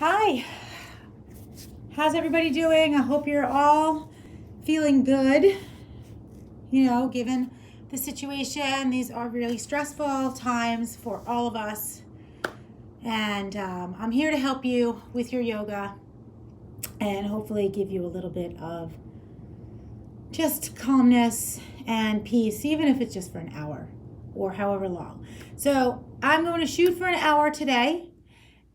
Hi, how's everybody doing? I hope you're all feeling good. Given the situation, these are really stressful times for all of us. And I'm here to help you with your yoga and hopefully give you a little bit of just calmness and peace, even if it's just for an hour or however long. So I'm going to shoot for an hour today.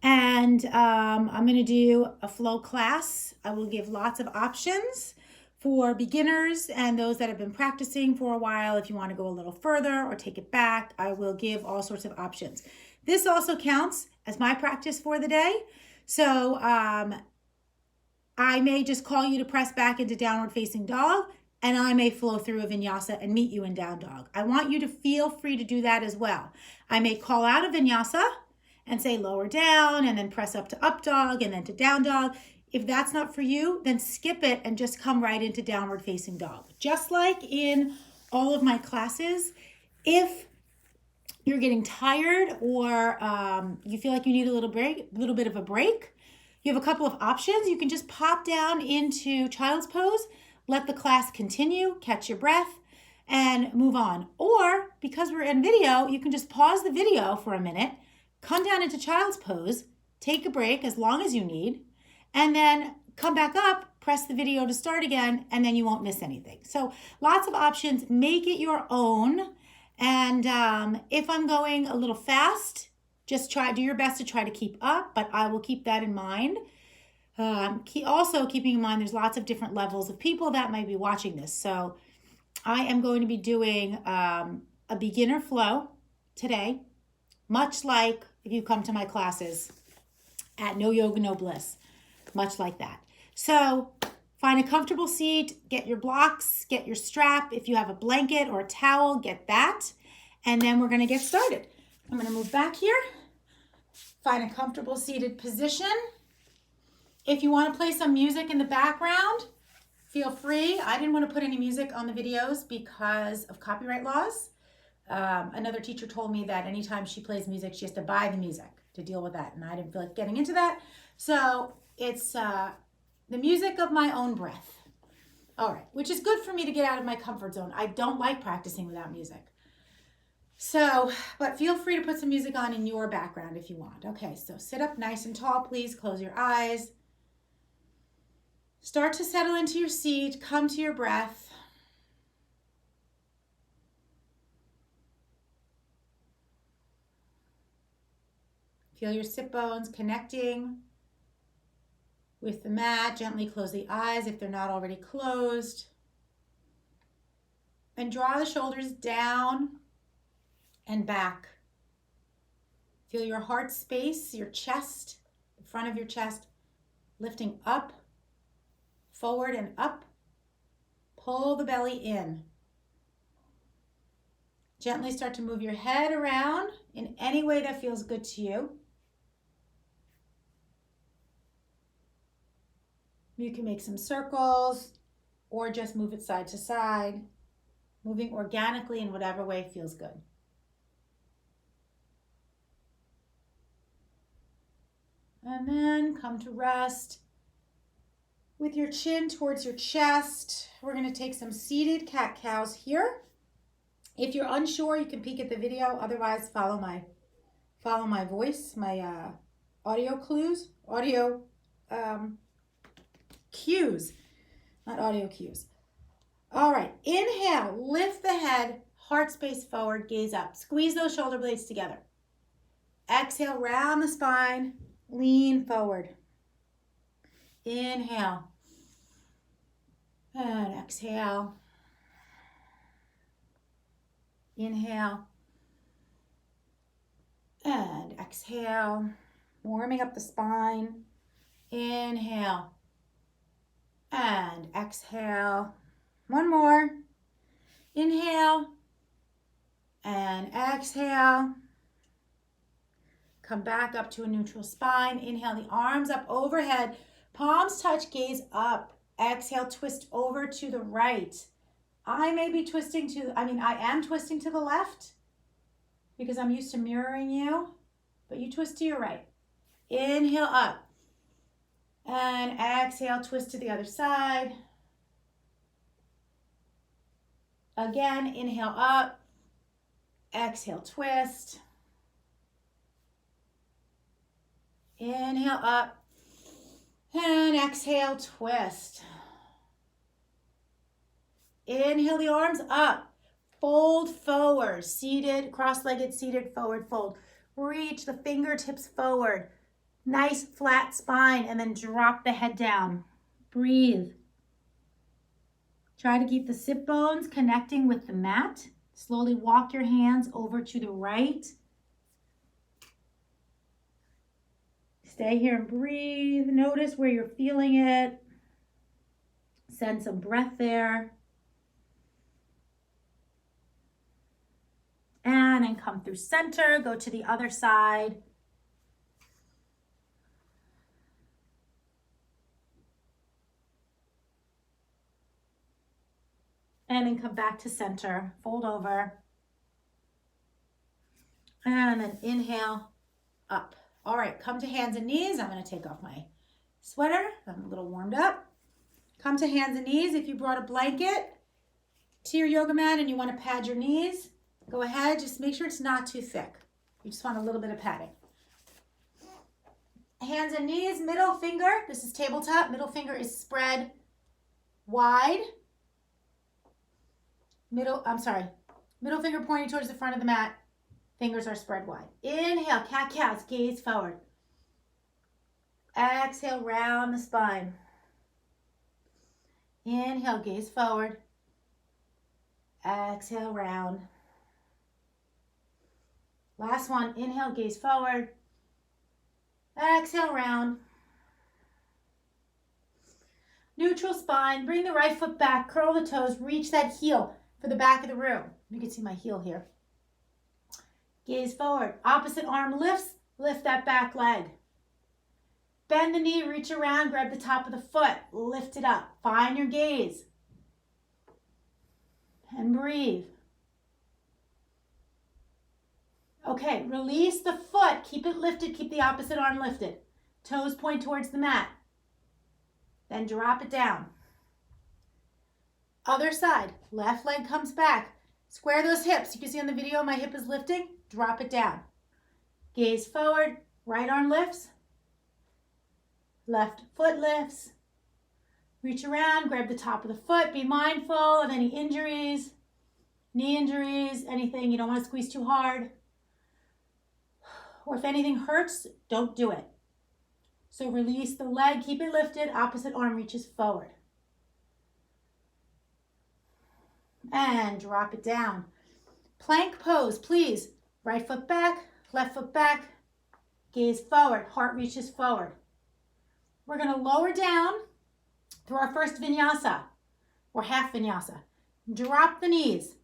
And I'm going to do a flow class. I will give lots of options for beginners and those that have been practicing for a while. If you want to go a little further or take it back, I will give all sorts of options. This also counts as my practice for the day. So I may just call you to press back into downward facing dog, and I may flow through a vinyasa and meet you in down dog. I want you to feel free to do that as well. I may call out a vinyasa and say lower down and then press up to up dog and then to down dog. If that's not for you, then skip it and just come right into downward facing dog. Just like in all of my classes, if you're getting tired or you feel like you need a little bit of a break, you have a couple of options. You can just pop down into child's pose, let the class continue, catch your breath, and move on. Or because we're in video, you can just pause the video for a minute, come down into child's pose, take a break as long as you need, and then come back up, press the video to start again, and then you won't miss anything. So lots of options. Make it your own. And if I'm going a little fast, just do your best to try to keep up, but I will keep that in mind. Also keeping in mind there's lots of different levels of people that might be watching this. So I am going to be doing a beginner flow today, much like if you come to my classes at No Yoga, No Bliss, much like that. So find a comfortable seat, get your blocks, get your strap. If you have a blanket or a towel, get that. And then we're going to get started. I'm going to move back here, find a comfortable seated position. If you want to play some music in the background, feel free. I didn't want to put any music on the videos because of copyright laws. Another teacher told me that anytime she plays music, she has to buy the music to deal with that. And I didn't feel like getting into that. So it's the music of my own breath. All right, which is good for me to get out of my comfort zone. I don't like practicing without music. So, but feel free to put some music on in your background if you want. Okay, so sit up nice and tall, please. Close your eyes. Start to settle into your seat. Come to your breath. Feel your sit bones connecting with the mat. Gently close the eyes if they're not already closed. And draw the shoulders down and back. Feel your heart space, your chest, the front of your chest, lifting up, forward and up. Pull the belly in. Gently start to move your head around in any way that feels good to you. You can make some circles or just move it side to side, moving organically in whatever way feels good. And then come to rest with your chin towards your chest. We're going to take some seated cat-cows here. If you're unsure, you can peek at the video. Otherwise, follow my voice, my audio cues, not audio cues. All right, inhale, lift the head, heart space forward, gaze up. Squeeze those shoulder blades together. Exhale, round the spine, lean forward. Inhale. And exhale. Inhale. And exhale. Warming up the spine. Inhale. And exhale. One more. Inhale. And exhale. Come back up to a neutral spine. Inhale the arms up overhead. Palms touch, gaze up. Exhale, twist over to the right. I am twisting to the left because I'm used to mirroring you, but you twist to your right. Inhale up. And exhale, twist to the other side. Again, inhale up. Exhale, twist. Inhale up. And exhale, twist. Inhale the arms up. Fold forward. Seated, cross-legged, seated, forward fold. Reach the fingertips forward. Nice flat spine, and then drop the head down. Breathe. Try to keep the sit bones connecting with the mat. Slowly walk your hands over to the right. Stay here and breathe. Notice where you're feeling it. Send some breath there. And then come through center. Go to the other side. And then come back to center. Fold over. And then inhale up. All right, come to hands and knees. I'm going to take off my sweater. I'm a little warmed up. Come to hands and knees. If you brought a blanket to your yoga mat and you want to pad your knees, go ahead. Just make sure it's not too thick. You just want a little bit of padding. Hands and knees, middle finger. This is tabletop. Middle finger is spread wide. Middle finger pointing towards the front of the mat. Fingers are spread wide. Inhale, cat-cows, gaze forward. Exhale, round the spine. Inhale, gaze forward. Exhale, round. Last one, inhale, gaze forward. Exhale, round. Neutral spine, bring the right foot back, curl the toes, reach that heel for the back of the room. You can see my heel here. Gaze forward. Opposite arm lifts. Lift that back leg. Bend the knee, reach around, grab the top of the foot. Lift it up. Find your gaze. And breathe. Okay, release the foot. Keep it lifted. Keep the opposite arm lifted. Toes point towards the mat. Then drop it down. Other side. Left leg comes back. Square those hips. You can see on the video my hip is lifting. Drop it down. Gaze forward. Right arm lifts. Left foot lifts. Reach around. Grab the top of the foot. Be mindful of any injuries, knee injuries, anything. You don't want to squeeze too hard. Or if anything hurts, don't do it. So release the leg. Keep it lifted. Opposite arm reaches forward. And drop it down. Plank pose, please. Right foot back, left foot back. Gaze forward, heart reaches forward. We're going to lower down through our first vinyasa, or half vinyasa. Drop the knees.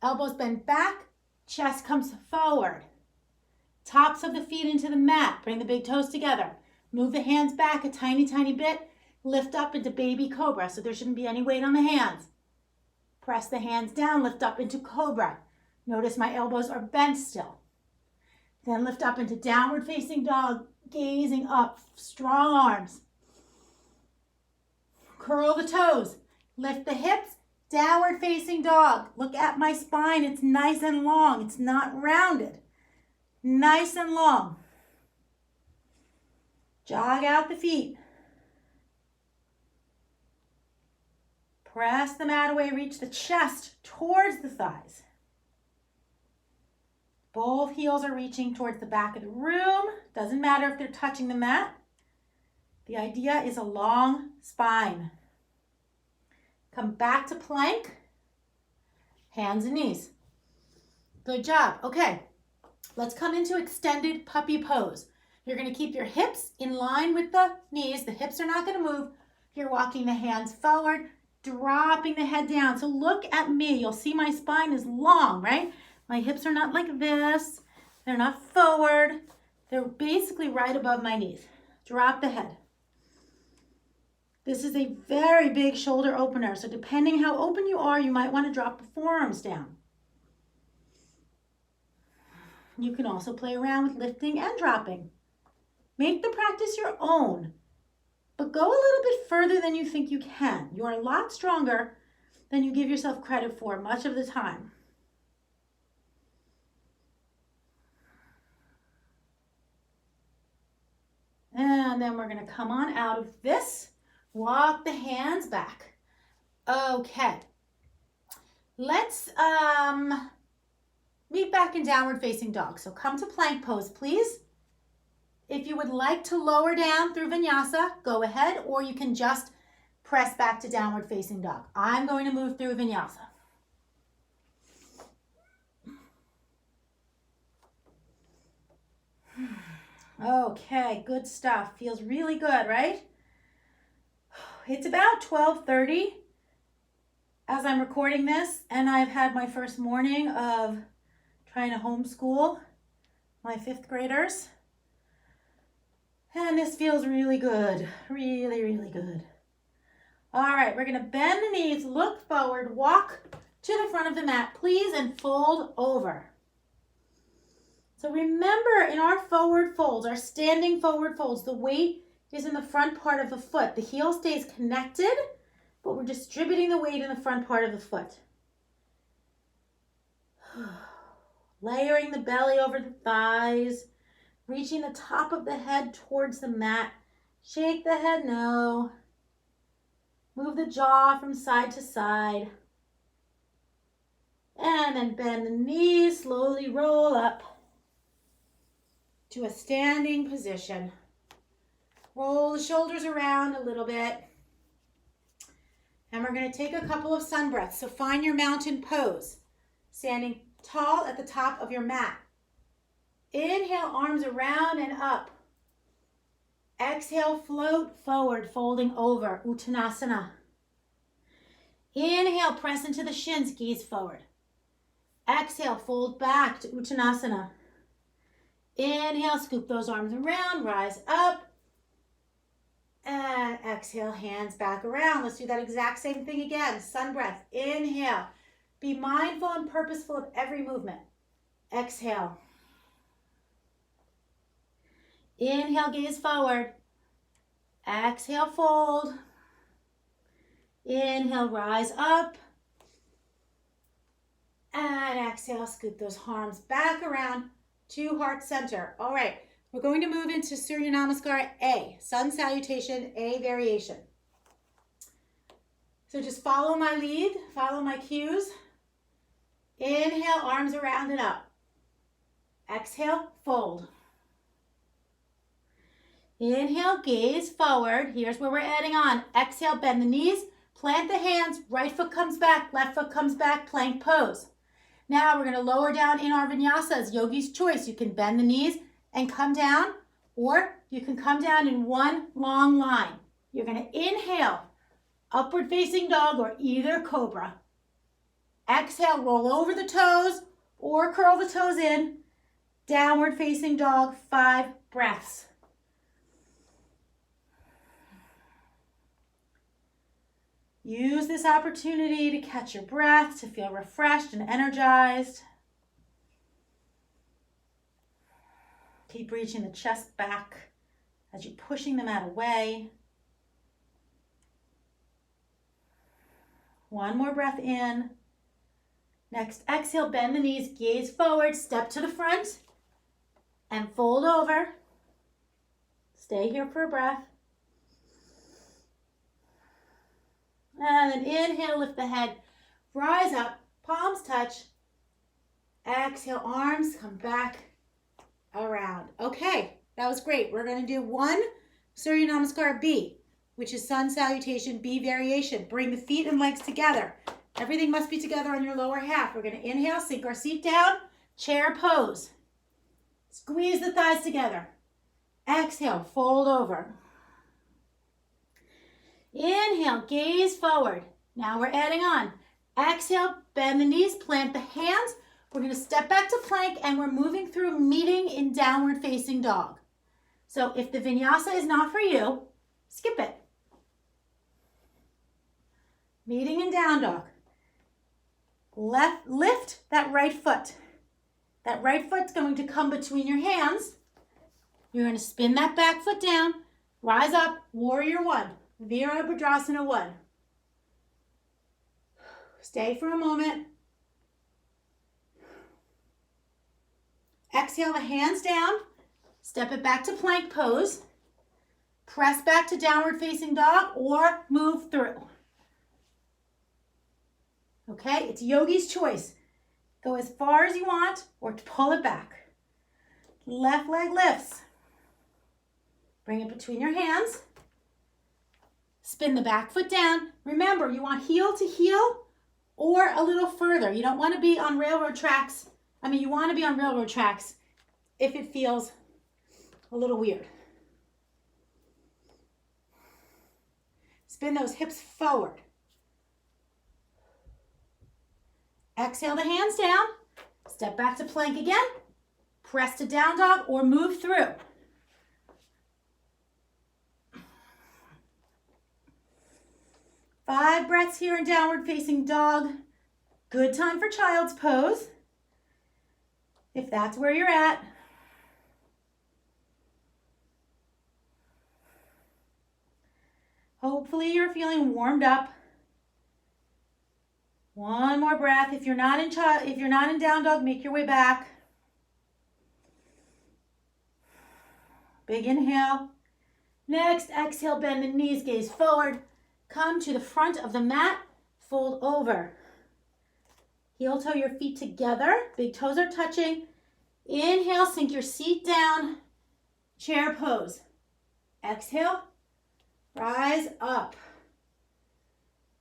Elbows bend back, chest comes forward. Tops of the feet into the mat. Bring the big toes together. Move the hands back a tiny, tiny bit. Lift up into baby cobra, so there shouldn't be any weight on the hands. Press the hands down, lift up into cobra. Notice my elbows are bent still. Then lift up into downward facing dog, gazing up, strong arms. Curl the toes, lift the hips, downward facing dog. Look at my spine, it's nice and long, it's not rounded. Nice and long. Jog out the feet. Press the mat away, reach the chest towards the thighs. Both heels are reaching towards the back of the room. Doesn't matter if they're touching the mat. The idea is a long spine. Come back to plank. Hands and knees. Good job. Okay, let's come into extended puppy pose. You're going to keep your hips in line with the knees. The hips are not going to move. You're walking the hands forward, dropping the head down. So look at me. You'll see my spine is long, right? My hips are not like this. They're not forward. They're basically right above my knees. Drop the head. This is a very big shoulder opener. So depending how open you are, you might want to drop the forearms down. You can also play around with lifting and dropping. Make the practice your own. but go a little bit further than you think you can. You're a lot stronger than you give yourself credit for much of the time. And then we're going to come on out of this. Walk the hands back. Okay. Let's meet back in downward facing dog. So come to plank pose, please. If you would like to lower down through vinyasa, go ahead, or you can just press back to downward facing dog. I'm going to move through vinyasa. Okay, good stuff. Feels really good, right? It's about 12:30 as I'm recording this, and I've had my first morning of trying to homeschool my 5th graders. And this feels really good, really, really good. All right, we're gonna bend the knees, look forward, walk to the front of the mat, please, and fold over. So remember, in our forward folds, our standing forward folds, the weight is in the front part of the foot. The heel stays connected, but we're distributing the weight in the front part of the foot. Layering the belly over the thighs, reaching the top of the head towards the mat. Shake the head no. Move the jaw from side to side. And then bend the knees, slowly roll up to a standing position. Roll the shoulders around a little bit. And we're going to take a couple of sun breaths. So find your mountain pose, standing tall at the top of your mat. Inhale, arms around and up. Exhale, float forward, folding over, Uttanasana. Inhale, press into the shins, gaze forward. Exhale, fold back to Uttanasana. Inhale, scoop those arms around, rise up. And exhale, hands back around. Let's do that exact same thing again. Sun breath, inhale. Be mindful and purposeful of every movement. Exhale. Inhale, gaze forward. Exhale, fold. Inhale, rise up. And exhale, scoop those arms back around to heart center. All right, we're going to move into Surya Namaskar A, Sun Salutation A variation. So just follow my lead, follow my cues. Inhale, arms around and up. Exhale, fold. Inhale, gaze forward. Here's where we're adding on. Exhale, bend the knees, plant the hands, right foot comes back, left foot comes back, plank pose. Now we're going to lower down in our vinyasas, yogi's choice. You can bend the knees and come down, or you can come down in one long line. You're going to inhale, upward facing dog or either cobra. Exhale, roll over the toes or curl the toes in. Downward facing dog, 5 breaths. Use this opportunity to catch your breath, to feel refreshed and energized. Keep reaching the chest back as you're pushing the mat away. One more breath in. Next, exhale, bend the knees, gaze forward, step to the front, and fold over. Stay here for a breath. And then inhale, lift the head, rise up, palms touch. Exhale, arms come back around. Okay, that was great. We're going to do one Surya Namaskar B, which is Sun Salutation B variation. Bring the feet and legs together. Everything must be together on your lower half. We're going to inhale, sink our seat down, chair pose. Squeeze the thighs together. Exhale, fold over. Inhale, gaze forward. Now we're adding on. Exhale, bend the knees, plant the hands. We're going to step back to plank and we're moving through meeting in downward facing dog. So if the vinyasa is not for you, skip it. Meeting in down dog. Lift that right foot. That right foot's going to come between your hands. You're going to spin that back foot down. Rise up, warrior one, Virabhadrasana one. Stay for a moment. Exhale the hands down. Step it back to plank pose. Press back to downward facing dog or move through. Okay, it's yogi's choice. Go as far as you want or pull it back. Left leg lifts. Bring it between your hands. Spin the back foot down. Remember, you want heel to heel or a little further. You don't want to be on railroad tracks. You want to be on railroad tracks if it feels a little weird. Spin those hips forward. Exhale the hands down. Step back to plank again. Press to down dog or move through. Five breaths here in downward facing dog. Good time for child's pose, if that's where you're at. Hopefully you're feeling warmed up. One more breath. If you're not in down dog, make your way back. Big inhale. Next, exhale, bend the knees, gaze forward. Come to the front of the mat, fold over. Heel toe your feet together, big toes are touching. Inhale, sink your seat down, chair pose. Exhale, rise up.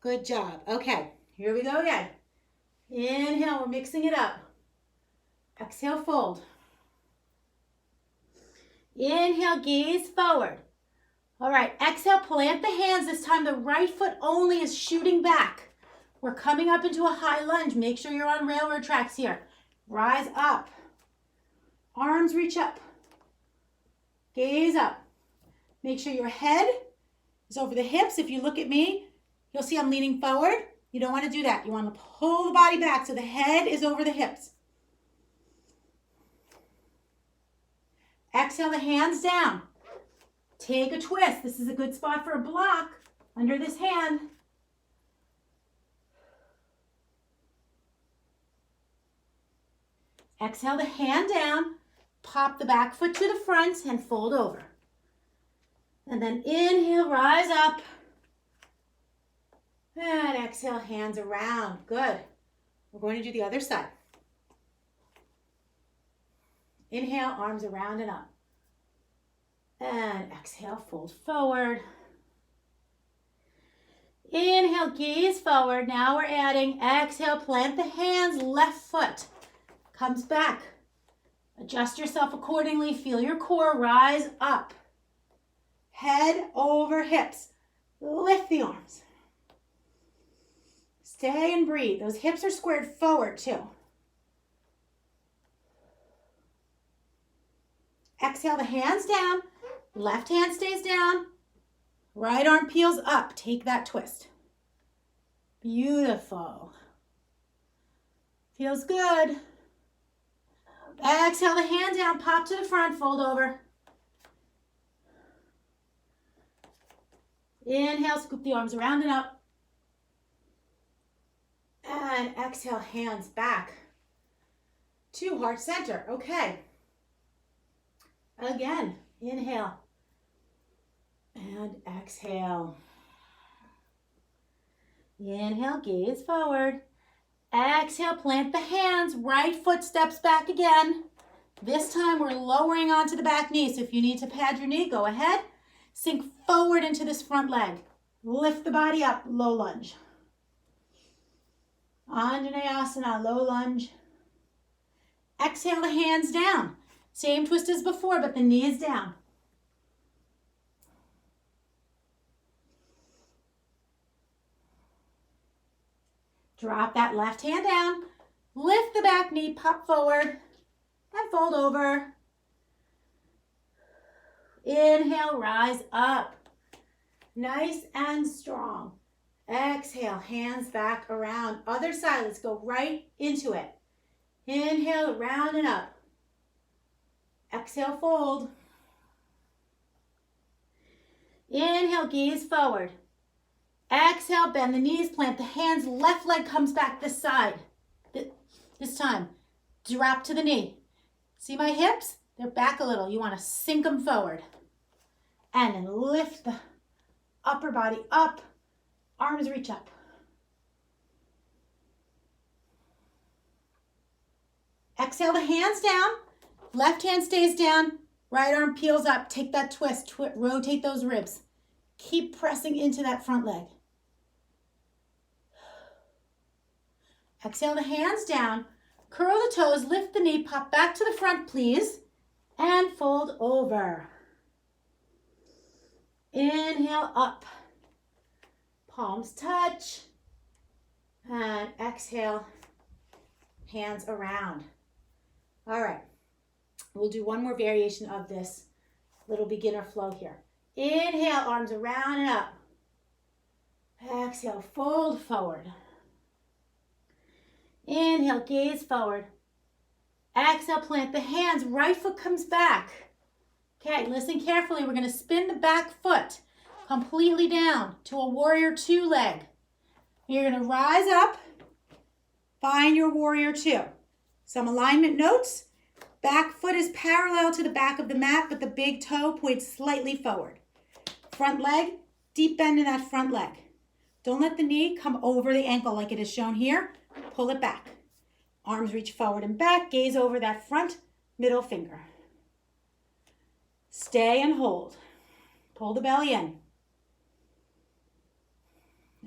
Good job. Okay, here we go again. Inhale, we're mixing it up. Exhale, fold. Inhale, gaze forward. All right, exhale, plant the hands. This time the right foot only is shooting back. We're coming up into a high lunge. Make sure you're on railroad tracks here. Rise up. Arms reach up. Gaze up. Make sure your head is over the hips. If you look at me, you'll see I'm leaning forward. You don't want to do that. You want to pull the body back so the head is over the hips. Exhale the hands down. Take a twist. This is a good spot for a block under this hand. Exhale the hand down. Pop the back foot to the front and fold over. And then inhale, rise up. And exhale, hands around. Good. We're going to do the other side. Inhale, arms around and up. And exhale, fold forward. Inhale, gaze forward. Now we're adding, exhale, plant the hands, left foot comes back. Adjust yourself accordingly. Feel your core rise up. Head over hips. Lift the arms. Stay and breathe. Those hips are squared forward too. Exhale the hands down. Left hand stays down. Right arm peels up. Take that twist. Beautiful. Feels good. Exhale the hand down. Pop to the front. Fold over. Inhale, scoop the arms around and up. And exhale, hands back to heart center. Okay. Again, inhale. And exhale. Inhale, gaze forward. Exhale, plant the hands. Right foot steps back again. This time we're lowering onto the back knee. So if you need to pad your knee, go ahead. Sink forward into this front leg. Lift the body up, low lunge. Anjaneyasana, low lunge. Exhale the hands down. Same twist as before, but the knee is down. Drop that left hand down. Lift the back knee, pop forward, and fold over. Inhale, rise up. Nice and strong. Exhale, hands back around. Other side, let's go right into it. Inhale, round and up. Exhale, fold. Inhale, gaze forward. Exhale, bend the knees, plant the hands, left leg comes back this side. This time, drop to the knee. See my hips? They're back a little. You want to sink them forward. And then lift the upper body up. Arms reach up. Exhale the hands down. Left hand stays down. Right arm peels up. Take that twist. Rotate those ribs. Keep pressing into that front leg. Exhale the hands down. Curl the toes. Lift the knee. Pop back to the front, please. And fold over. Inhale up. Palms touch. And exhale. Hands around. All right. We'll do one more variation of this little beginner flow here. Inhale, arms around and up. Exhale, fold forward. Inhale, gaze forward. Exhale, plant the hands. Right foot comes back. Okay, listen carefully. We're going to spin the back foot completely down to a warrior two leg. You're going to rise up, find your warrior two. Some alignment notes. Back foot is parallel to the back of the mat, but the big toe points slightly forward. Front leg, deep bend in that front leg. Don't let the knee come over the ankle like it is shown here. Pull it back. Arms reach forward and back. Gaze over that front middle finger. Stay and hold. Pull the belly in.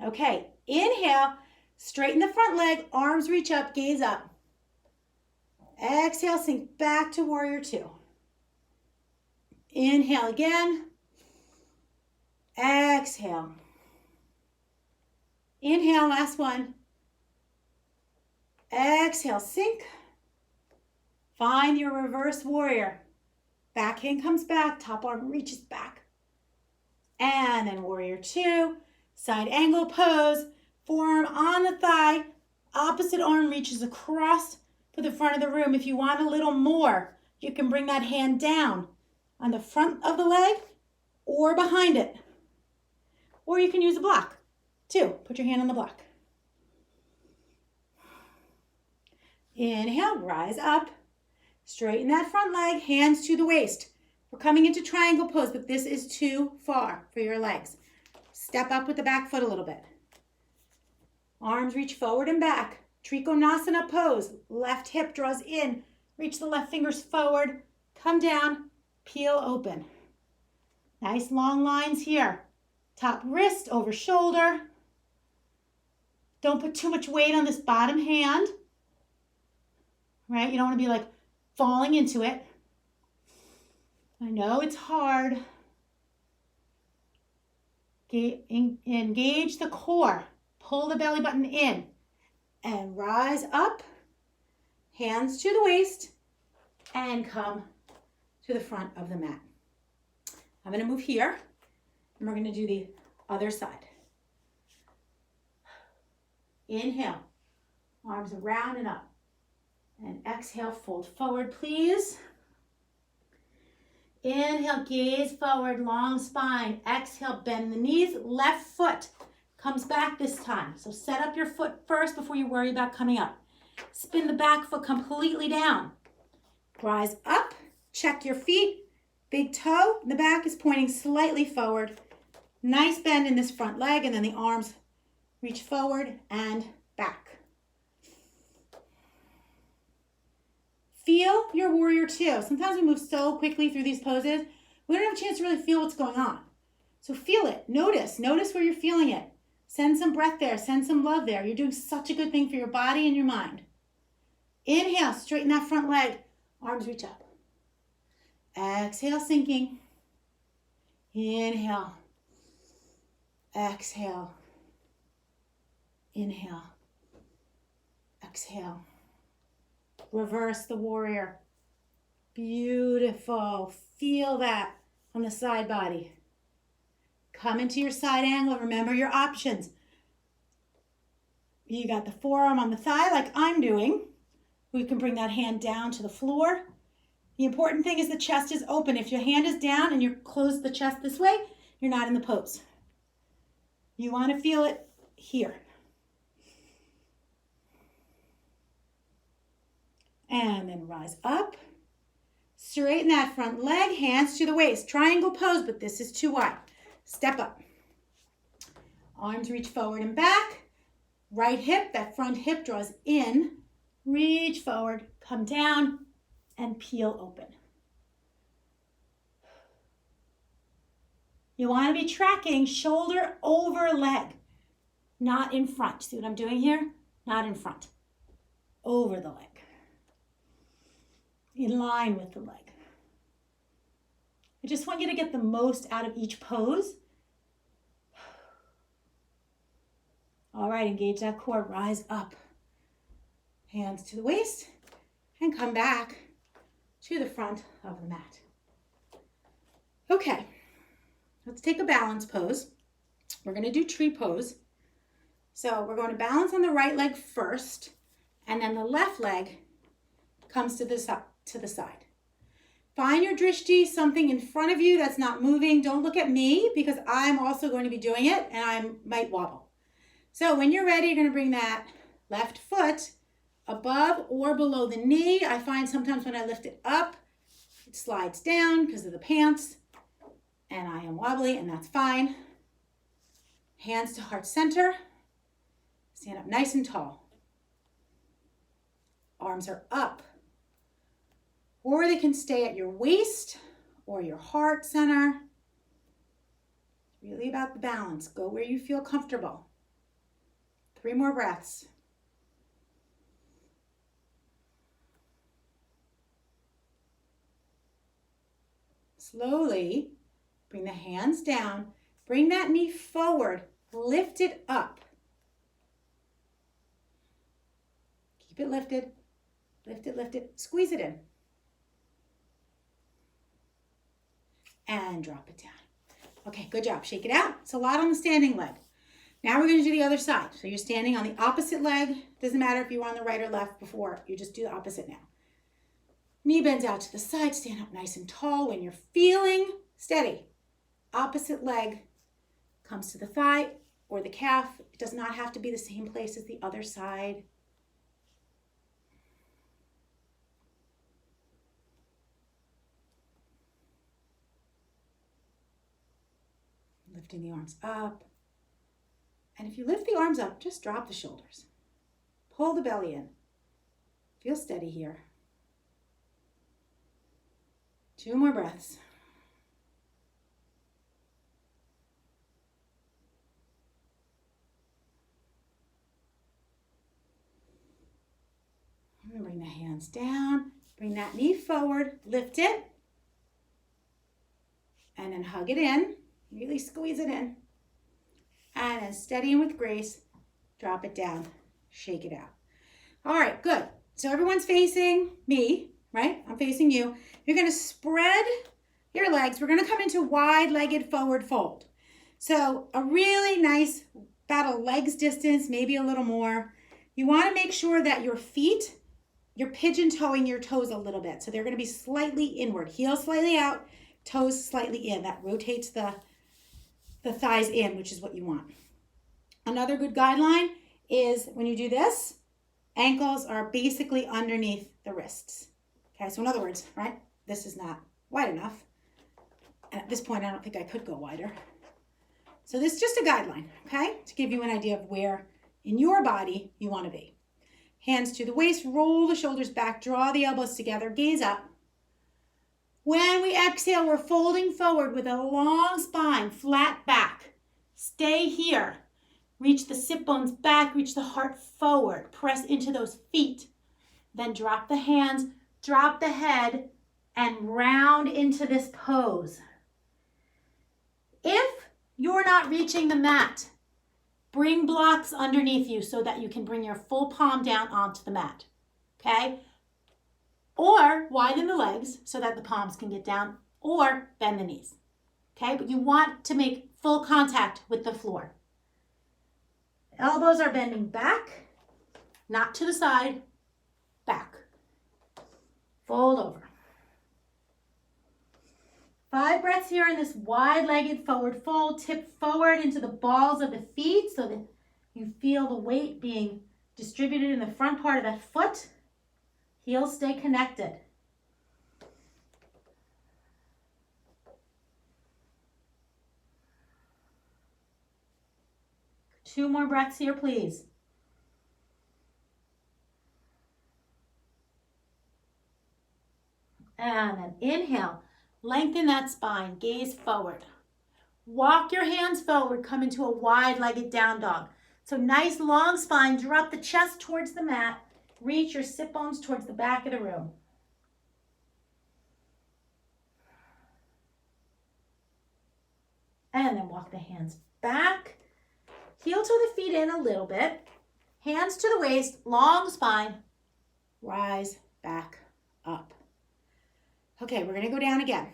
Okay, inhale, straighten the front leg, arms reach up, gaze up. Exhale, sink back to warrior two. Inhale again. Exhale. Inhale, last one. Exhale, sink. Find your reverse warrior. Back hand comes back, top arm reaches back. And then warrior two, side angle pose, forearm on the thigh, opposite arm reaches across to the front of the room. If you want a little more, you can bring that hand down on the front of the leg or behind it. Or you can use a block too. Put your hand on the block. Inhale, rise up. Straighten that front leg, hands to the waist. We're coming into triangle pose, but this is too far for your legs. Step up with the back foot a little bit. Arms reach forward and back. Konasana pose. Left hip draws in. Reach the left fingers forward. Come down. Peel open. Nice long lines here. Top wrist over shoulder. Don't put too much weight on this bottom hand. Right? You don't want to be like falling into it. I know it's hard. Engage the core. Pull the belly button in. And rise up. Hands to the waist. And come to the front of the mat. I'm going to move here. And we're going to do the other side. Inhale. Arms around and up. And exhale, fold forward, please. Inhale, gaze forward, long spine. Exhale, bend the knees. Left foot comes back this time. So set up your foot first before you worry about coming up. Spin the back foot completely down. Rise up, check your feet. Big toe in the back is pointing slightly forward. Nice bend in this front leg, and then the arms reach forward and back. Feel your warrior two. Sometimes we move so quickly through these poses, we don't have a chance to really feel what's going on. So feel it. Notice where you're feeling it. Send some breath there. Send some love there. You're doing such a good thing for your body and your mind. Inhale, straighten that front leg. Arms reach up. Exhale, sinking. Inhale. Exhale. Inhale. Exhale. Reverse the warrior. Beautiful. Feel that on the side body. Come into your side angle. Remember your options. You got the forearm on the thigh like I'm doing. We can bring that hand down to the floor. The important thing is the chest is open. If your hand is down and you close the chest this way, you're not in the pose. You want to feel it here. And then rise up. Straighten that front leg, hands to the waist. Triangle pose, but this is too wide. Step up. Arms reach forward and back. Right hip, that front hip draws in. Reach forward, come down, and peel open. You want to be tracking shoulder over leg, not in front. See what I'm doing here? Not in front. Over the leg. In line with the leg. I just want you to get the most out of each pose. All right, engage that core, rise up. Hands to the waist and come back to the front of the mat. Okay, let's take a balance pose. We're going to do tree pose. So we're going to balance on the right leg first, and then the left leg comes to the side. Find your drishti, something in front of you that's not moving. Don't look at me because I'm also going to be doing it and I might wobble. So when you're ready, you're going to bring that left foot above or below the knee. I find sometimes when I lift it up, it slides down because of the pants and I am wobbly, and that's fine. Hands to heart center. Stand up nice and tall. Arms are up. Or they can stay at your waist or your heart center. It's really about the balance. Go where you feel comfortable. 3 more breaths. Slowly bring the hands down. Bring that knee forward. Lift it up. Keep it lifted. Lift it, lift it. Squeeze it in. And drop it down. Okay, good job. Shake it out. It's a lot on the standing leg. Now we're going to do the other side. So you're standing on the opposite leg. Doesn't matter if you were on the right or left before. You just do the opposite now. Knee bends out to the side. Stand up nice and tall. When you're feeling steady, opposite leg comes to the thigh or the calf. It does not have to be the same place as the other side. Lifting the arms up. And if you lift the arms up, just drop the shoulders. Pull the belly in. Feel steady here. 2 more breaths. And bring the hands down. Bring that knee forward. Lift it. And then hug it in. Really squeeze it in. And then steady and with grace, drop it down, shake it out. All right, good. So everyone's facing me, right? I'm facing you. You're going to spread your legs. We're going to come into wide-legged forward fold. So a really nice, about a leg's distance, maybe a little more. You want to make sure that your feet, you're pigeon toeing your toes a little bit. So they're going to be slightly inward. Heels slightly out, toes slightly in. That rotates the thighs in, which is what you want. Another good guideline is when you do this, ankles are basically underneath the wrists. Okay, so in other words, right, this is not wide enough. And at this point, I don't think I could go wider. So this is just a guideline, okay, to give you an idea of where in your body you want to be. Hands to the waist, roll the shoulders back, draw the elbows together, gaze up. When we exhale, we're folding forward with a long spine, flat back. Stay here. Reach the sit bones back, reach the heart forward. Press into those feet. Then drop the hands, drop the head, and round into this pose. If you're not reaching the mat, bring blocks underneath you so that you can bring your full palm down onto the mat. Okay? Or widen the legs so that the palms can get down, or bend the knees. Okay, but you want to make full contact with the floor. Elbows are bending back, not to the side, back. Fold over. 5 breaths here in this wide-legged forward fold. Tip forward into the balls of the feet so that you feel the weight being distributed in the front part of that foot. Heels stay connected. Two more breaths here, please. And then inhale, lengthen that spine, gaze forward. Walk your hands forward, come into a wide-legged down dog. So nice long spine, drop the chest towards the mat, reach your sit bones towards the back of the room. And then walk the hands back, heel toe the feet in a little bit, hands to the waist, long spine, rise back up. Okay, we're gonna go down again.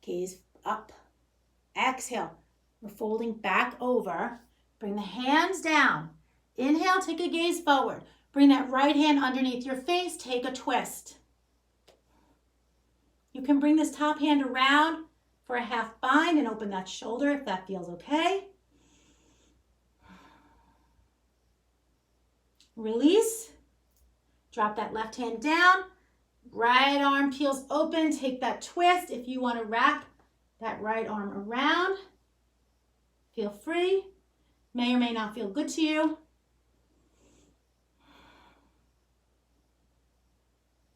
Gaze up, exhale. We're folding back over. Bring the hands down. Inhale, take a gaze forward. Bring that right hand underneath your face, take a twist. You can bring this top hand around for a half bind and open that shoulder if that feels okay. Release. Drop that left hand down. Right arm peels open. Take that twist. If you want to wrap that right arm around, feel free. May or may not feel good to you.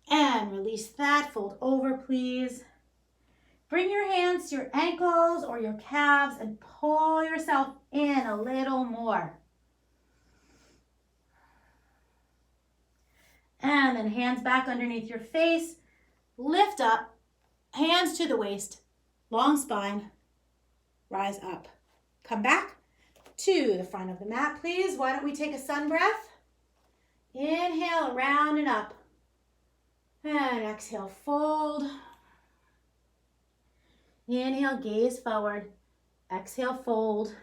And release that. Fold over, please. Bring your hands to your ankles or your calves and pull yourself in a little more. And then hands back underneath your face. Lift up, hands to the waist, long spine, rise up. Come back to the front of the mat, please. Why don't we take a sun breath? Inhale, around and up. And exhale, fold. Inhale, gaze forward. Exhale, fold.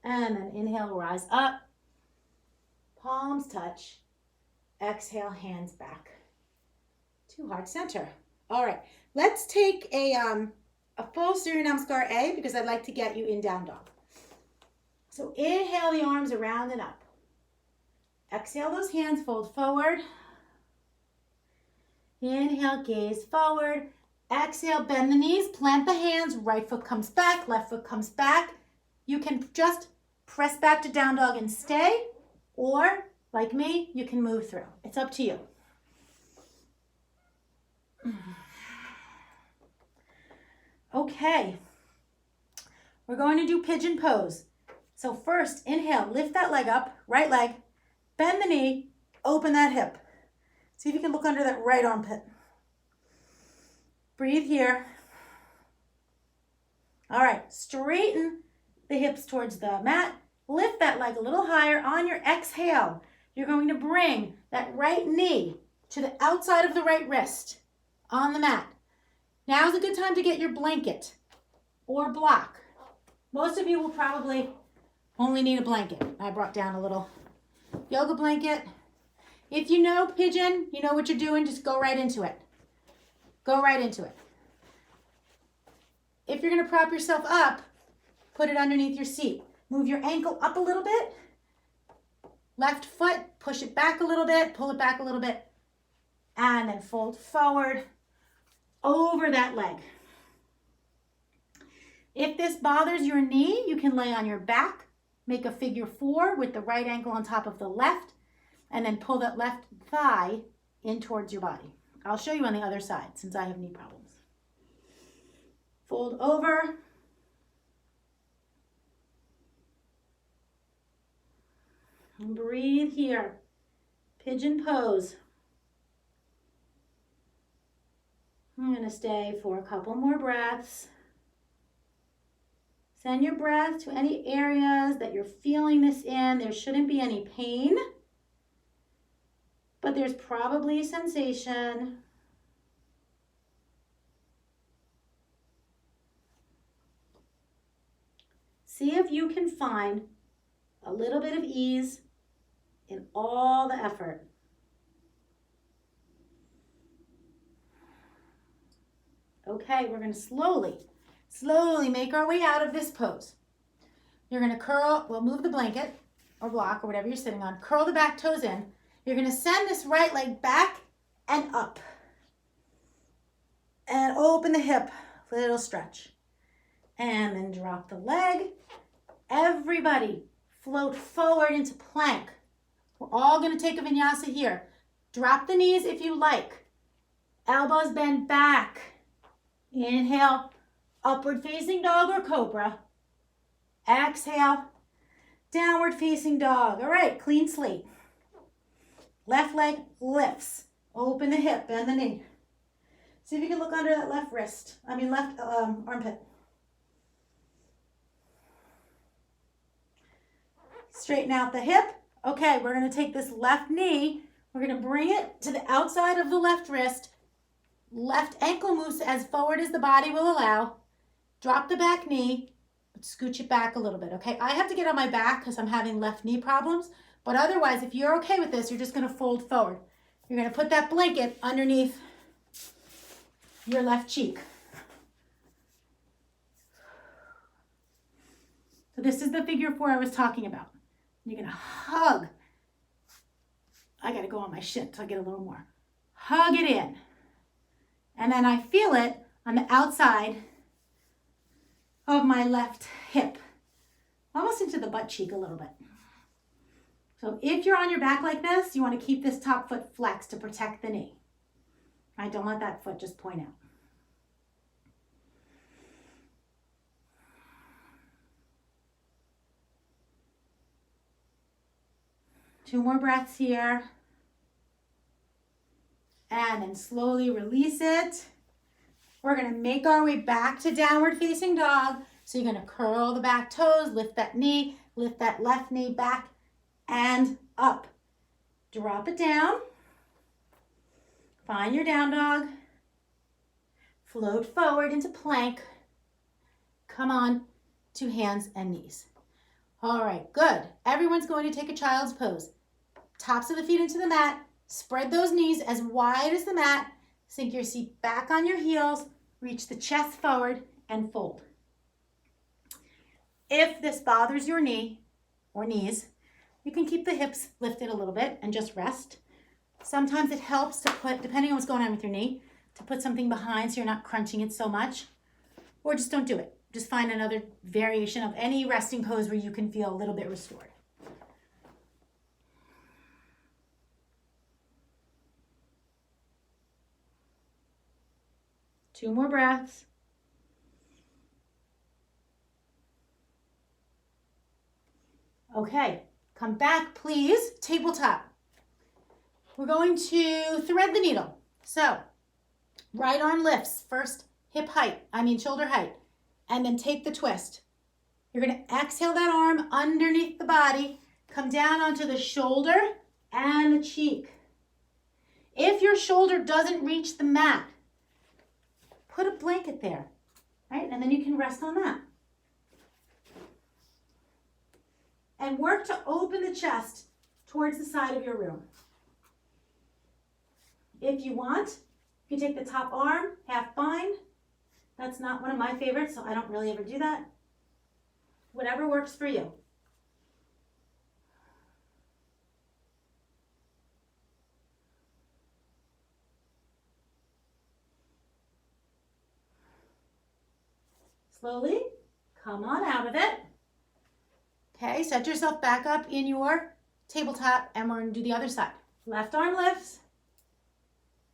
And then inhale, rise up. Palms touch. Exhale, hands back to heart center. All right, let's take a full Surya Namaskar A because I'd like to get you in down dog. So inhale the arms around and up. Exhale those hands, fold forward. Inhale, gaze forward. Exhale, bend the knees, plant the hands, right foot comes back, left foot comes back. You can just press back to down dog and stay, or like me, you can move through. It's up to you. Okay, we're going to do Pigeon Pose. So first, inhale, lift that leg up, right leg, bend the knee, open that hip. See if you can look under that right armpit. Breathe here. All right, straighten the hips towards the mat. Lift that leg a little higher. On your exhale, you're going to bring that right knee to the outside of the right wrist on the mat. Now's a good time to get your blanket or block. Most of you will probably only need a blanket. I brought down a little yoga blanket. If you know pigeon, you know what you're doing, just go right into it. Go right into it. If you're going to prop yourself up, put it underneath your seat. Move your ankle up a little bit. Left foot, push it back a little bit, pull it back a little bit, and then fold forward over that leg. If this bothers your knee, you can lay on your back, make a figure 4 with the right ankle on top of the left, and then pull that left thigh in towards your body. I'll show you on the other side since I have knee problems. Fold over. And breathe here. Pigeon pose. I'm going to stay for a couple more breaths. Send your breath to any areas that you're feeling this in. There shouldn't be any pain, but there's probably sensation. See if you can find a little bit of ease in all the effort. Okay, we're going to slowly make our way out of this pose. You're going to curl, well, move the blanket or block or whatever you're sitting on. Curl the back toes in. You're going to send this right leg back and up. And open the hip, little stretch. And then drop the leg. Everybody float forward into plank. We're all going to take a vinyasa here. Drop the knees if you like. Elbows bend back. Inhale, upward facing dog or cobra. Exhale, downward facing dog. All right, clean slate. Left leg lifts. Open the hip, bend the knee. See if you can look under that left armpit. Straighten out the hip. Okay, we're going to take this left knee. We're going to bring it to the outside of the left wrist. Left ankle moves as forward as the body will allow. Drop the back knee, but scooch it back a little bit, okay? I have to get on my back because I'm having left knee problems, but otherwise, if you're okay with this, you're just going to fold forward. You're going to put that blanket underneath your left cheek. So this is the figure 4 I was talking about. You're going to hug. I got to go on my shin so I get a little more. Hug it in. And then I feel it on the outside of my left hip, almost into the butt cheek a little bit. So if you're on your back like this, you want to keep this top foot flexed to protect the knee. Right? Don't let that foot just point out. Two more breaths here. And then slowly release it. We're going to make our way back to downward facing dog. So you're going to curl the back toes, lift that knee, lift that left knee back and up. Drop it down. Find your down dog. Float forward into plank. Come on to hands and knees. All right, good. Everyone's going to take a child's pose. Tops of the feet into the mat. Spread those knees as wide as the mat. Sink your seat back on your heels. Reach the chest forward and fold. If this bothers your knee or knees, you can keep the hips lifted a little bit and just rest. Sometimes it helps to put, depending on what's going on with your knee, to put something behind so you're not crunching it so much. Or just don't do it. Just find another variation of any resting pose where you can feel a little bit restored. Two more breaths. Okay, come back, please. Tabletop. We're going to thread the needle. So, right arm lifts, first shoulder height, and then take the twist. You're going to exhale that arm underneath the body, come down onto the shoulder and the cheek. If your shoulder doesn't reach the mat, put a blanket there, right? And then you can rest on that. And work to open the chest towards the side of your room. If you want, you can take the top arm, half bind. That's not one of my favorites, so I don't really ever do that. Whatever works for you. Slowly, come on out of it. Okay, set yourself back up in your tabletop and we're going to do the other side. Left arm lifts.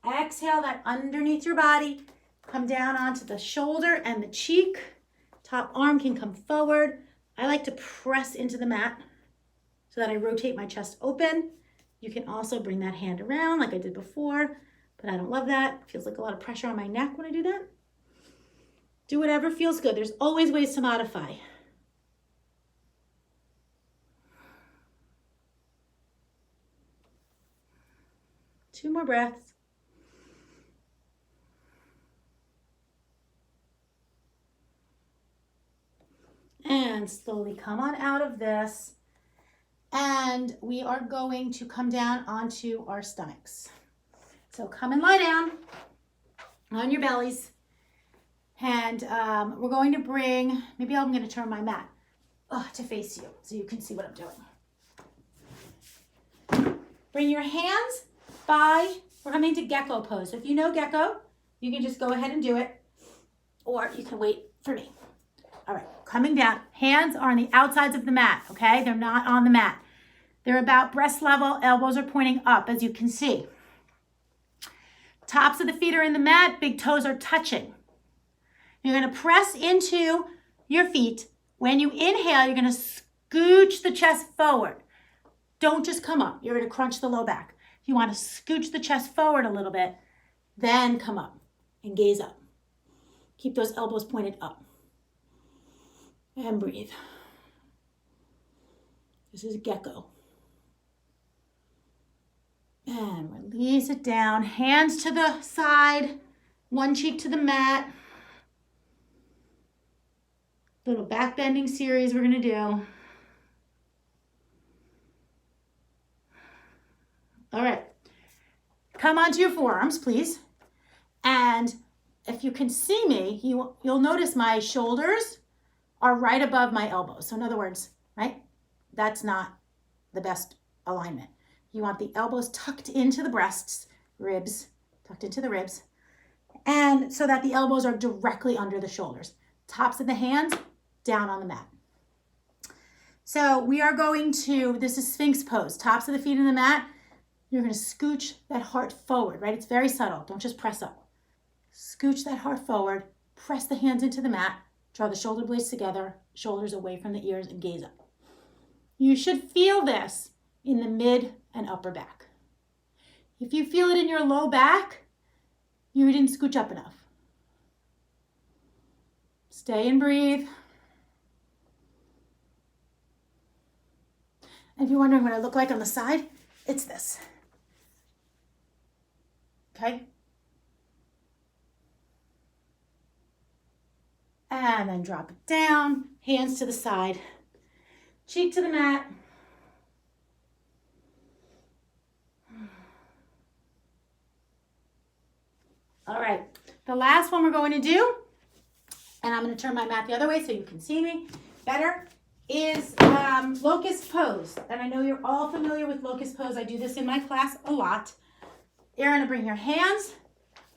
Exhale that underneath your body. Come down onto the shoulder and the cheek. Top arm can come forward. I like to press into the mat so that I rotate my chest open. You can also bring that hand around like I did before, but I don't love that. It feels like a lot of pressure on my neck when I do that. Do whatever feels good. There's always ways to modify. Two more breaths. And slowly come on out of this. And we are going to come down onto our stomachs. So come and lie down on your bellies. And we're going to bring, maybe I'm going to turn my mat to face you so you can see what I'm doing. Bring your hands by, we're coming to Gecko Pose. If you know Gecko, you can just go ahead and do it, or you can wait for me. All right, coming down. Hands are on the outsides of the mat, okay? They're not on the mat. They're about breast level. Elbows are pointing up, as you can see. Tops of the feet are in the mat. Big toes are touching. You're going to press into your feet. When you inhale, you're going to scooch the chest forward. Don't just come up. You're going to crunch the low back. You want to scooch the chest forward a little bit, then come up and gaze up. Keep those elbows pointed up. And breathe. This is Gecko. And release it down. Hands to the side, one cheek to the mat. Little back bending series we're going to do. All right. Come onto your forearms, please. And if you can see me, you'll notice my shoulders are right above my elbows. So in other words, right? That's not the best alignment. You want the elbows tucked into the breasts, ribs, tucked into the ribs, and so that the elbows are directly under the shoulders. Tops of the hands down on the mat. So we are going to, this is Sphinx Pose. Tops of the feet in the mat. You're going to scooch that heart forward, right? It's very subtle. Don't just press up. Scooch that heart forward. Press the hands into the mat. Draw the shoulder blades together, shoulders away from the ears, and gaze up. You should feel this in the mid and upper back. If you feel it in your low back, you didn't scooch up enough. Stay and breathe. And if you're wondering what I look like on the side, it's this. Okay? And then drop it down, hands to the side, cheek to the mat. All right, the last one we're going to do, and I'm going to turn my mat the other way so you can see me better, is Locust Pose. And I know you're all familiar with Locust Pose. I do this in my class a lot. You're going to bring your hands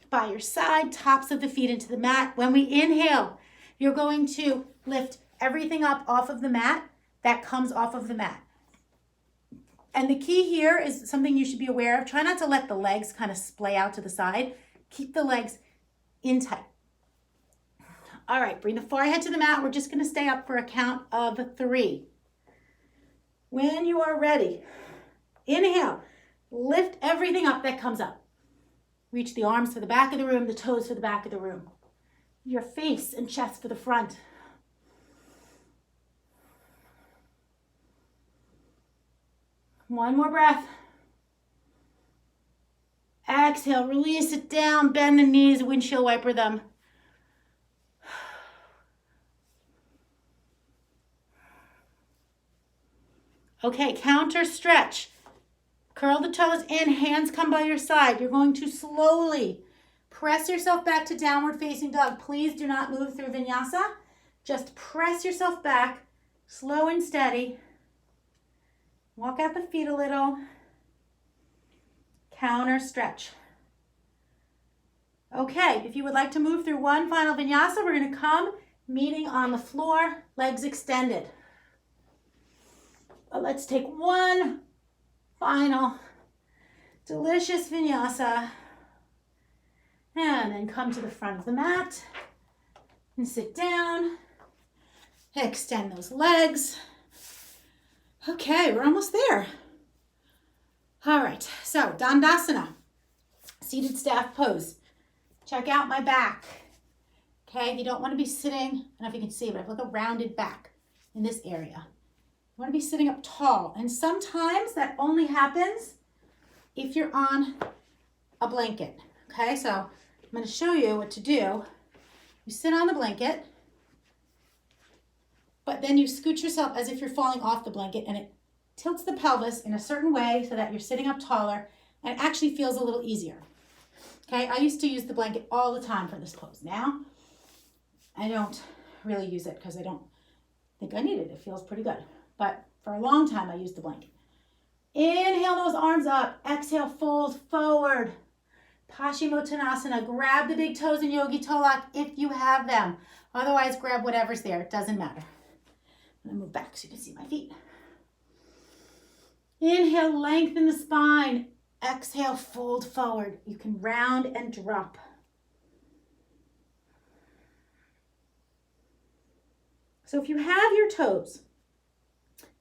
by your side, tops of the feet into the mat. When we inhale, you're going to lift everything up off of the mat that comes off of the mat. And the key here is something you should be aware of. Try not to let the legs kind of splay out to the side. Keep the legs in tight. All right, bring the forehead to the mat. We're just going to stay up for a count of 3. When you are ready, inhale, lift everything up that comes up. Reach the arms for the back of the room, the toes for the back of the room. Your face and chest for the front. One more breath. Exhale, release it down, bend the knees, windshield wiper them. Okay, counter stretch. Curl the toes in, hands come by your side. You're going to slowly press yourself back to downward facing dog. Please do not move through vinyasa. Just press yourself back, slow and steady. Walk out the feet a little. Counter stretch. Okay, if you would like to move through one final vinyasa, we're going to come meeting on the floor, legs extended. But let's take one final delicious vinyasa and then come to the front of the mat and sit down. Extend those legs. Okay, we're almost there. All right, so Dandasana, seated staff pose. Check out my back. Okay, you don't want to be sitting, I don't know if you can see, but I have like a rounded back in this area. You want to be sitting up tall, and sometimes that only happens if you're on a blanket. Okay, so I'm going to show you what to do. You sit on the blanket, but then you scoot yourself as if you're falling off the blanket, and it tilts the pelvis in a certain way so that you're sitting up taller, and it actually feels a little easier. Okay, I used to use the blanket all the time for this pose. Now, I don't really use it because I don't think I need it. It feels pretty good. But for a long time, I used the blanket. Inhale those arms up. Exhale, fold forward. Paschimottanasana. Grab the big toes in Yogi Toe Lock if you have them. Otherwise, grab whatever's there. It doesn't matter. I'm going to move back so you can see my feet. Inhale, lengthen the spine. Exhale, fold forward. You can round and drop. So if you have your toes,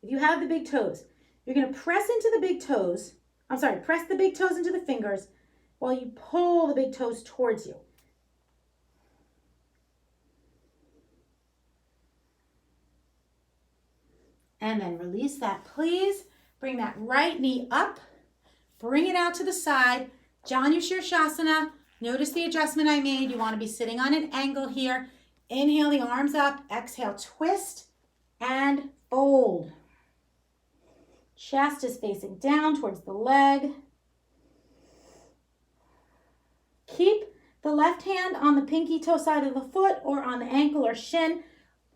if you have the big toes, you're going to press into the big toes. Press the big toes into the fingers while you pull the big toes towards you. And then release that, please. Bring that right knee up. Bring it out to the side. Janu Shirshasana. Notice the adjustment I made. You want to be sitting on an angle here. Inhale the arms up. Exhale, twist and fold. Chest is facing down towards the leg. Keep the left hand on the pinky toe side of the foot or on the ankle or shin.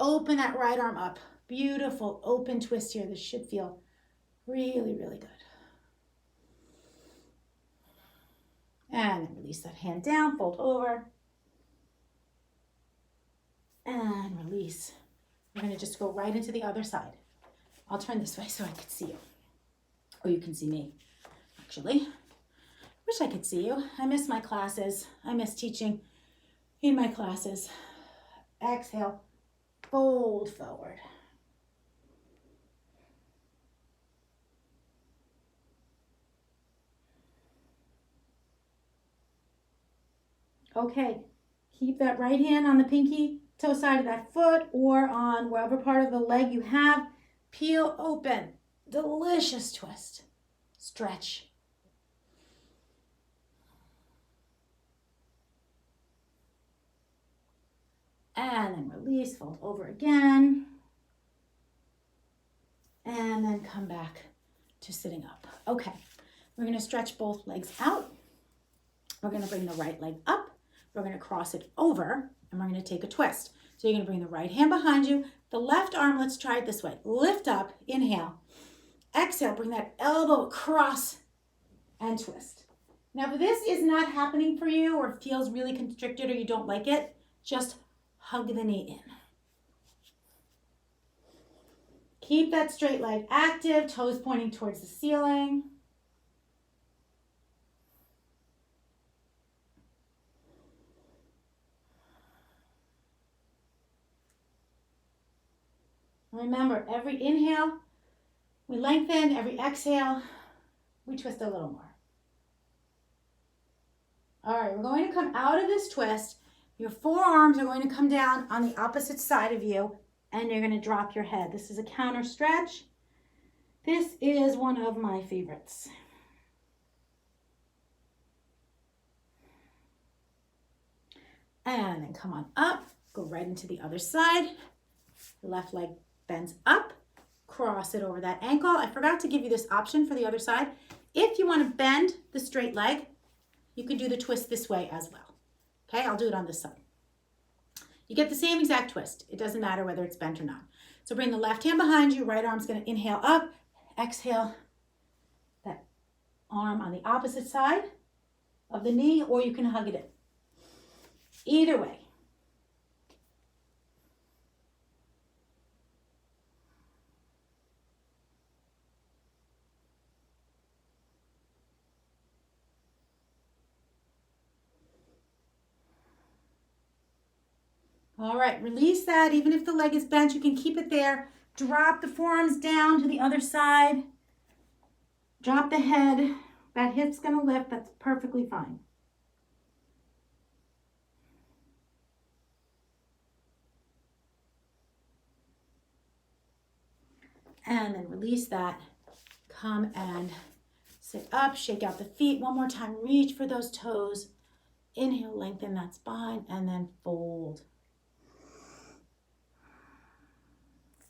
Open that right arm up. Beautiful open twist here. This should feel really, really good. And then release that hand down, fold over. And release. We're going to just go right into the other side. I'll turn this way so I can see you. Or you can see me, actually. Wish I could see you. I miss my classes. I miss teaching in my classes. Exhale, fold forward. Okay, keep that right hand on the pinky toe side of that foot or on wherever part of the leg you have. Peel open. Delicious twist. Stretch. And then release, fold over again. And then come back to sitting up. Okay, we're going to stretch both legs out. We're going to bring the right leg up. We're going to cross it over, and we're going to take a twist. So you're going to bring the right hand behind you. The left arm, let's try it this way. Lift up, inhale. Exhale, bring that elbow across and twist. Now, if this is not happening for you or feels really constricted or you don't like it, just hug the knee in. Keep that straight leg active, toes pointing towards the ceiling. Remember, every inhale, we lengthen. Every exhale, we twist a little more. All right, we're going to come out of this twist. Your forearms are going to come down on the opposite side of you, and you're going to drop your head. This is a counter stretch. This is one of my favorites. And then come on up, go right into the other side. The left leg bends up, cross it over that ankle. I forgot to give you this option for the other side. If you want to bend the straight leg, you can do the twist this way as well. Okay, I'll do it on this side. You get the same exact twist. It doesn't matter whether it's bent or not. So bring the left hand behind you. Right arm's going to inhale up. Exhale that arm on the opposite side of the knee, or you can hug it in. Either way. All right, release that. Even if the leg is bent, you can keep it there. Drop the forearms down to the other side. Drop the head. That hip's going to lift. That's perfectly fine. And then release that. Come and sit up. Shake out the feet. One more time. Reach for those toes. Inhale, lengthen that spine, and then fold.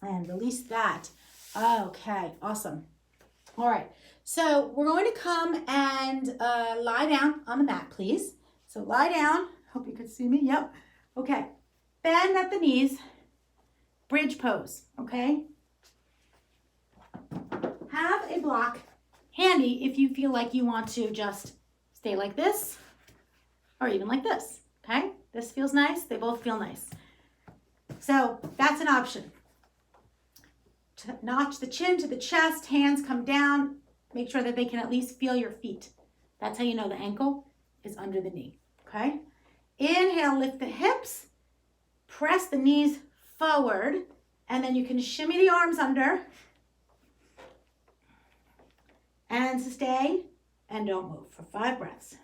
And release that. Okay, awesome. All right, so we're going to come and lie down on the mat, please. So lie down. Hope you could see me. Yep. Okay. bend at the knees, bridge pose, okay? Have a block handy if you feel like you want to just stay like this or even like this, okay? This feels nice. They both feel nice. So that's an option. To notch the chin to the chest, hands come down. Make sure that they can at least feel your feet. That's how you know the ankle is under the knee, okay? Inhale, lift the hips, press the knees forward, and then you can shimmy the arms under and stay and don't move for 5 breaths.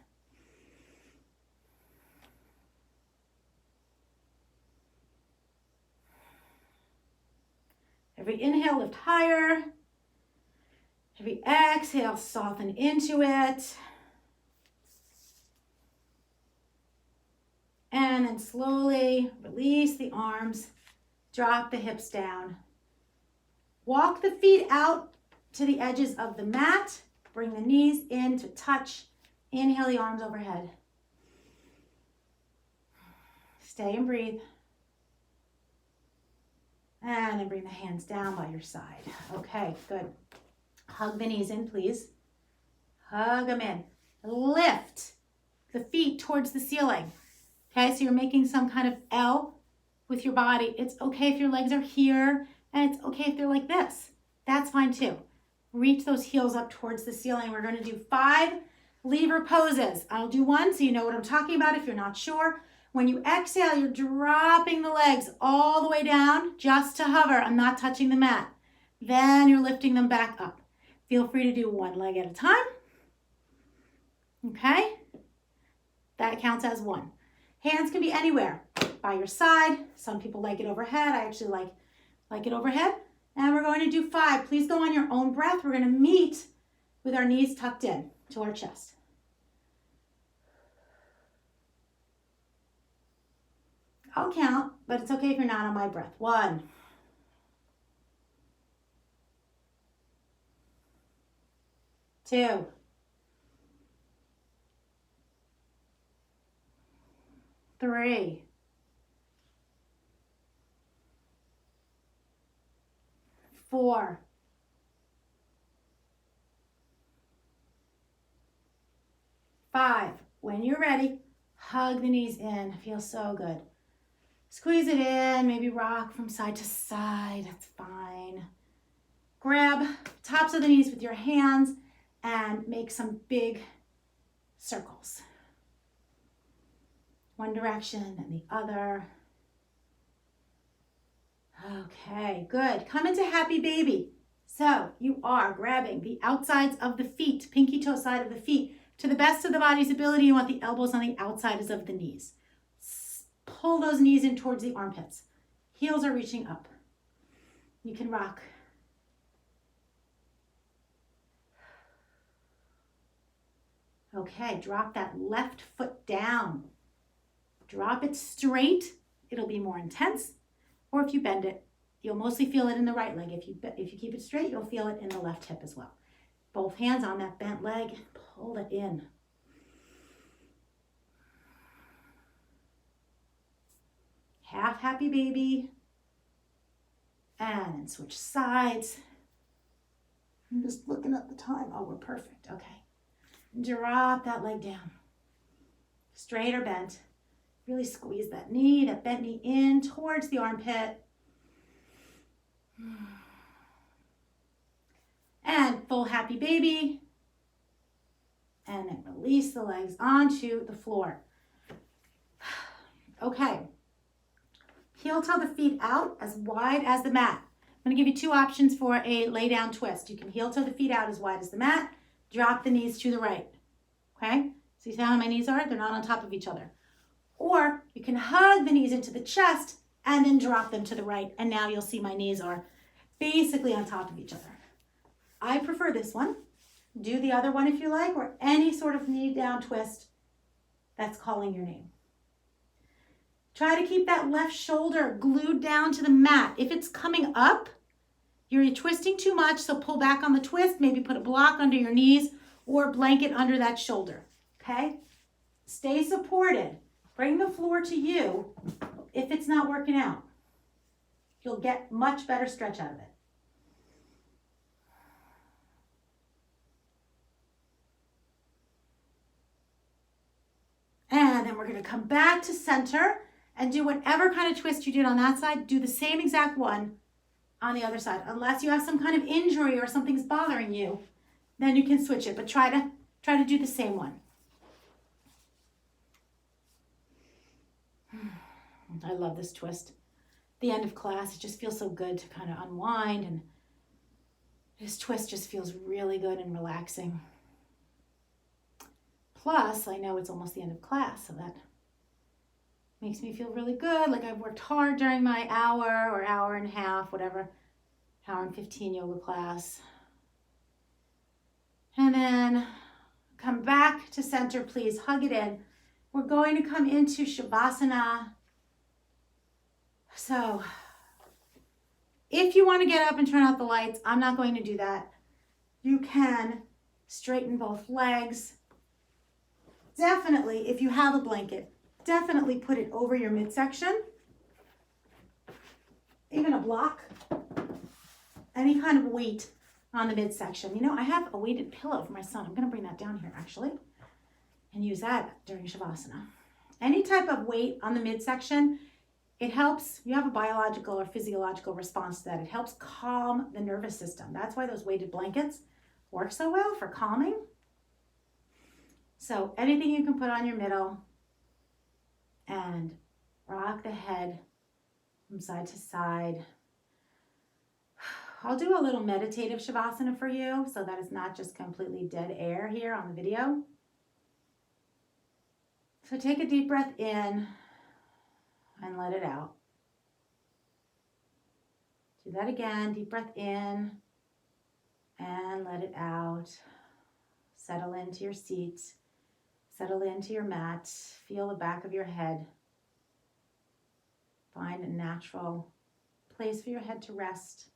Every inhale, lift higher. Every exhale, soften into it. And then slowly release the arms, drop the hips down. Walk the feet out to the edges of the mat. Bring the knees in to touch. Inhale the arms overhead. Stay and breathe. And then bring the hands down by your side. Okay, good. Hug the knees in, please. Hug them in. Lift the feet towards the ceiling. Okay, so you're making some kind of L with your body. It's okay if your legs are here, and it's okay if they're like this. That's fine too. Reach those heels up towards the ceiling. We're going to do 5 lever poses. I'll do one so you know what I'm talking about if you're not sure. When you exhale, you're dropping the legs all the way down just to hover. I'm not touching the mat. Then you're lifting them back up. Feel free to do 1 leg at a time. Okay? That counts as 1. Hands can be anywhere, by your side. Some people like it overhead. I actually like it overhead. And we're going to do 5. Please go on your own breath. We're going to meet with our knees tucked in to our chest. I'll count, but it's okay if you're not on my breath. 1. 2. 3. 4. 5. When you're ready, hug the knees in. Feels so good. Squeeze it in, maybe rock from side to side. That's fine. Grab tops of the knees with your hands and make some big circles. One direction and the other. Okay, good. Come into happy baby. So you are grabbing the outsides of the feet, pinky toe side of the feet, to the best of the body's ability. You want the elbows on the outsides of the knees. Pull those knees in towards the armpits. Heels are reaching up. You can rock. Okay, drop that left foot down. Drop it straight. It'll be more intense. Or if you bend it, you'll mostly feel it in the right leg. If you keep it straight, you'll feel it in the left hip as well. Both hands on that bent leg. Pull it in. Half happy baby. And then switch sides. I'm just looking at the time. Oh, we're perfect. Okay. Drop that leg down. Straight or bent. Really squeeze that knee, that bent knee in towards the armpit. And full happy baby. And then release the legs onto the floor. Okay. Heel toe the feet out as wide as the mat. I'm going to give you 2 options for a lay down twist. You can heel toe the feet out as wide as the mat. Drop the knees to the right. Okay? So you see how my knees are? They're not on top of each other. Or you can hug the knees into the chest and then drop them to the right. And now you'll see my knees are basically on top of each other. I prefer this one. Do the other one if you like, or any sort of knee down twist that's calling your name. Try to keep that left shoulder glued down to the mat. If it's coming up, you're twisting too much, so pull back on the twist. Maybe put a block under your knees or blanket under that shoulder, okay? Stay supported. Bring the floor to you, if it's not working out. You'll get much better stretch out of it. And then we're going to come back to center and do whatever kind of twist you did on that side. Do the same exact one on the other side. Unless you have some kind of injury or something's bothering you, then you can switch it. But try to do the same one. I love this twist. The end of class, it just feels so good to kind of unwind, and this twist just feels really good and relaxing. Plus, I know it's almost the end of class, so that makes me feel really good, like I've worked hard during my hour or hour and a half, whatever, hour and 15 yoga class. And then come back to center, please. Hug it in. We're going to come into Shavasana. So if you want to get up and turn out the lights, I'm not going to do that. You can straighten both legs. Definitely, if you have a blanket, definitely put it over your midsection. Even a block. Any kind of weight on the midsection. You know, I have a weighted pillow for my son. I'm going to bring that down here, actually, and use that during Shavasana. Any type of weight on the midsection, it helps. You have a biological or physiological response to that. It helps calm the nervous system. That's why those weighted blankets work so well for calming. So anything you can put on your middle and rock the head from side to side. I'll do a little meditative Shavasana for you so that it's not just completely dead air here on the video. So take a deep breath in and let it out. Do that again. Deep breath in and let it out. Settle into your seat. Settle into your mat. Feel the back of your head. Find a natural place for your head to rest.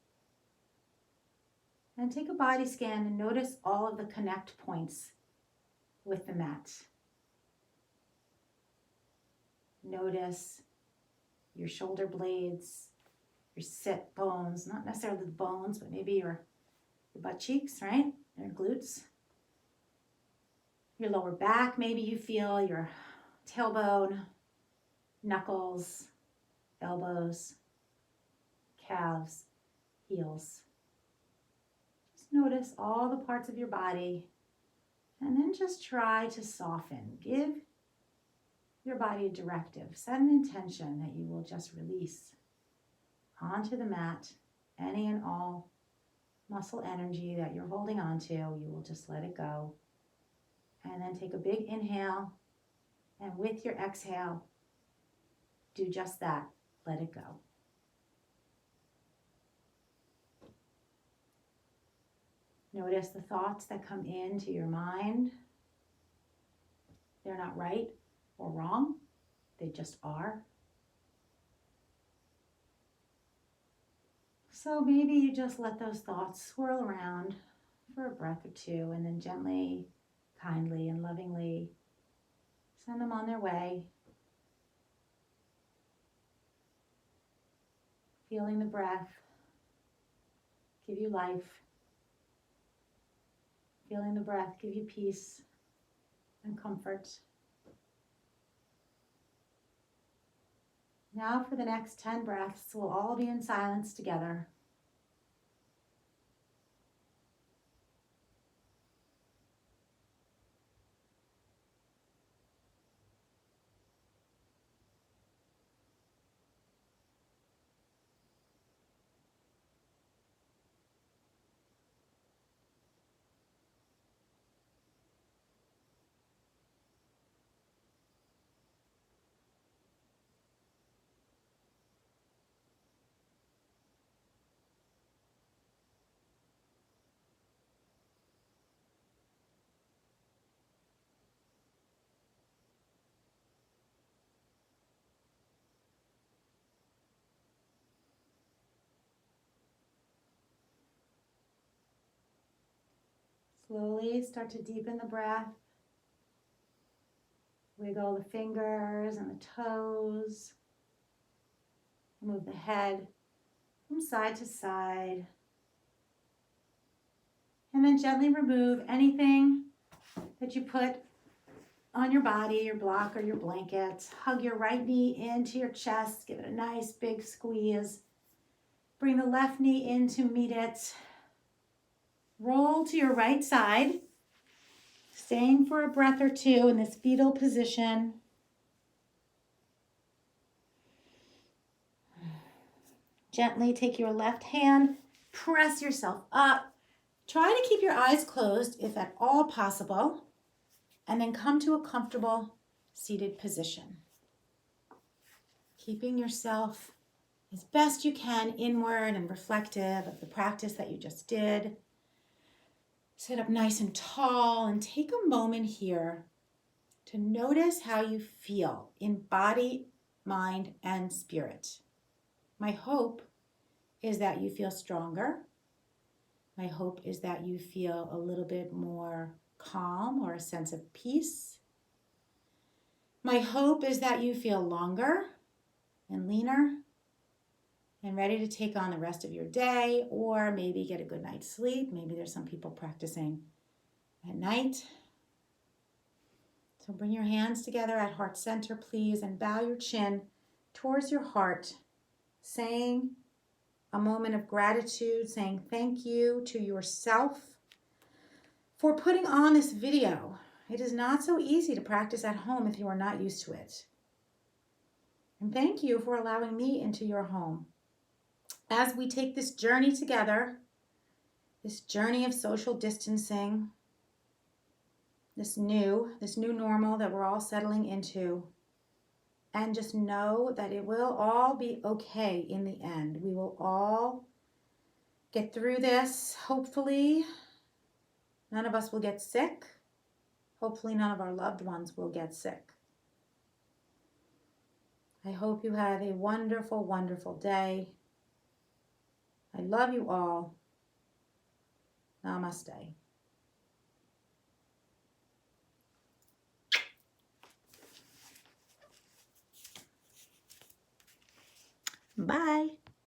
And take a body scan and notice all of the connect points with the mat. Notice your shoulder blades, your sit bones, not necessarily the bones, but maybe your butt cheeks, right? Your glutes. Your lower back, maybe you feel your tailbone, knuckles, elbows, calves, heels. Just notice all the parts of your body, and then just try to soften. Give your body a directive. Set an intention that you will just release onto the mat any and all muscle energy that you're holding on to. You will just let it go. And then take a big inhale, and with your exhale, do just that. Let it go. Notice the thoughts that come into your mind. They're not right or wrong. They just are. So maybe you just let those thoughts swirl around for a breath or two, and then gently, kindly, and lovingly send them on their way. Feeling the breath give you life. Feeling the breath give you peace and comfort. Now for the next 10 breaths, we'll all be in silence together. Slowly start to deepen the breath. Wiggle the fingers and the toes. Move the head from side to side. And then gently remove anything that you put on your body, your block or your blanket. Hug your right knee into your chest. Give it a nice big squeeze. Bring the left knee in to meet it. Roll to your right side. Staying for a breath or two in this fetal position. Gently take your left hand, press yourself up. Try to keep your eyes closed if at all possible, and then come to a comfortable seated position. Keeping yourself as best you can inward and reflective of the practice that you just did. Sit up nice and tall and take a moment here to notice how you feel in body, mind, and spirit. My hope is that you feel stronger. My hope is that you feel a little bit more calm or a sense of peace. My hope is that you feel longer and leaner and ready to take on the rest of your day, or maybe get a good night's sleep. Maybe there's some people practicing at night. So bring your hands together at heart center, please, and bow your chin towards your heart, saying a moment of gratitude, saying thank you to yourself for putting on this video. It is not so easy to practice at home if you are not used to it. And thank you for allowing me into your home. As we take this journey together, this journey of social distancing, this new normal that we're all settling into, and just know that it will all be okay in the end. We will all get through this. Hopefully, none of us will get sick. Hopefully, none of our loved ones will get sick. I hope you have a wonderful, wonderful day. I love you all. Namaste. Bye.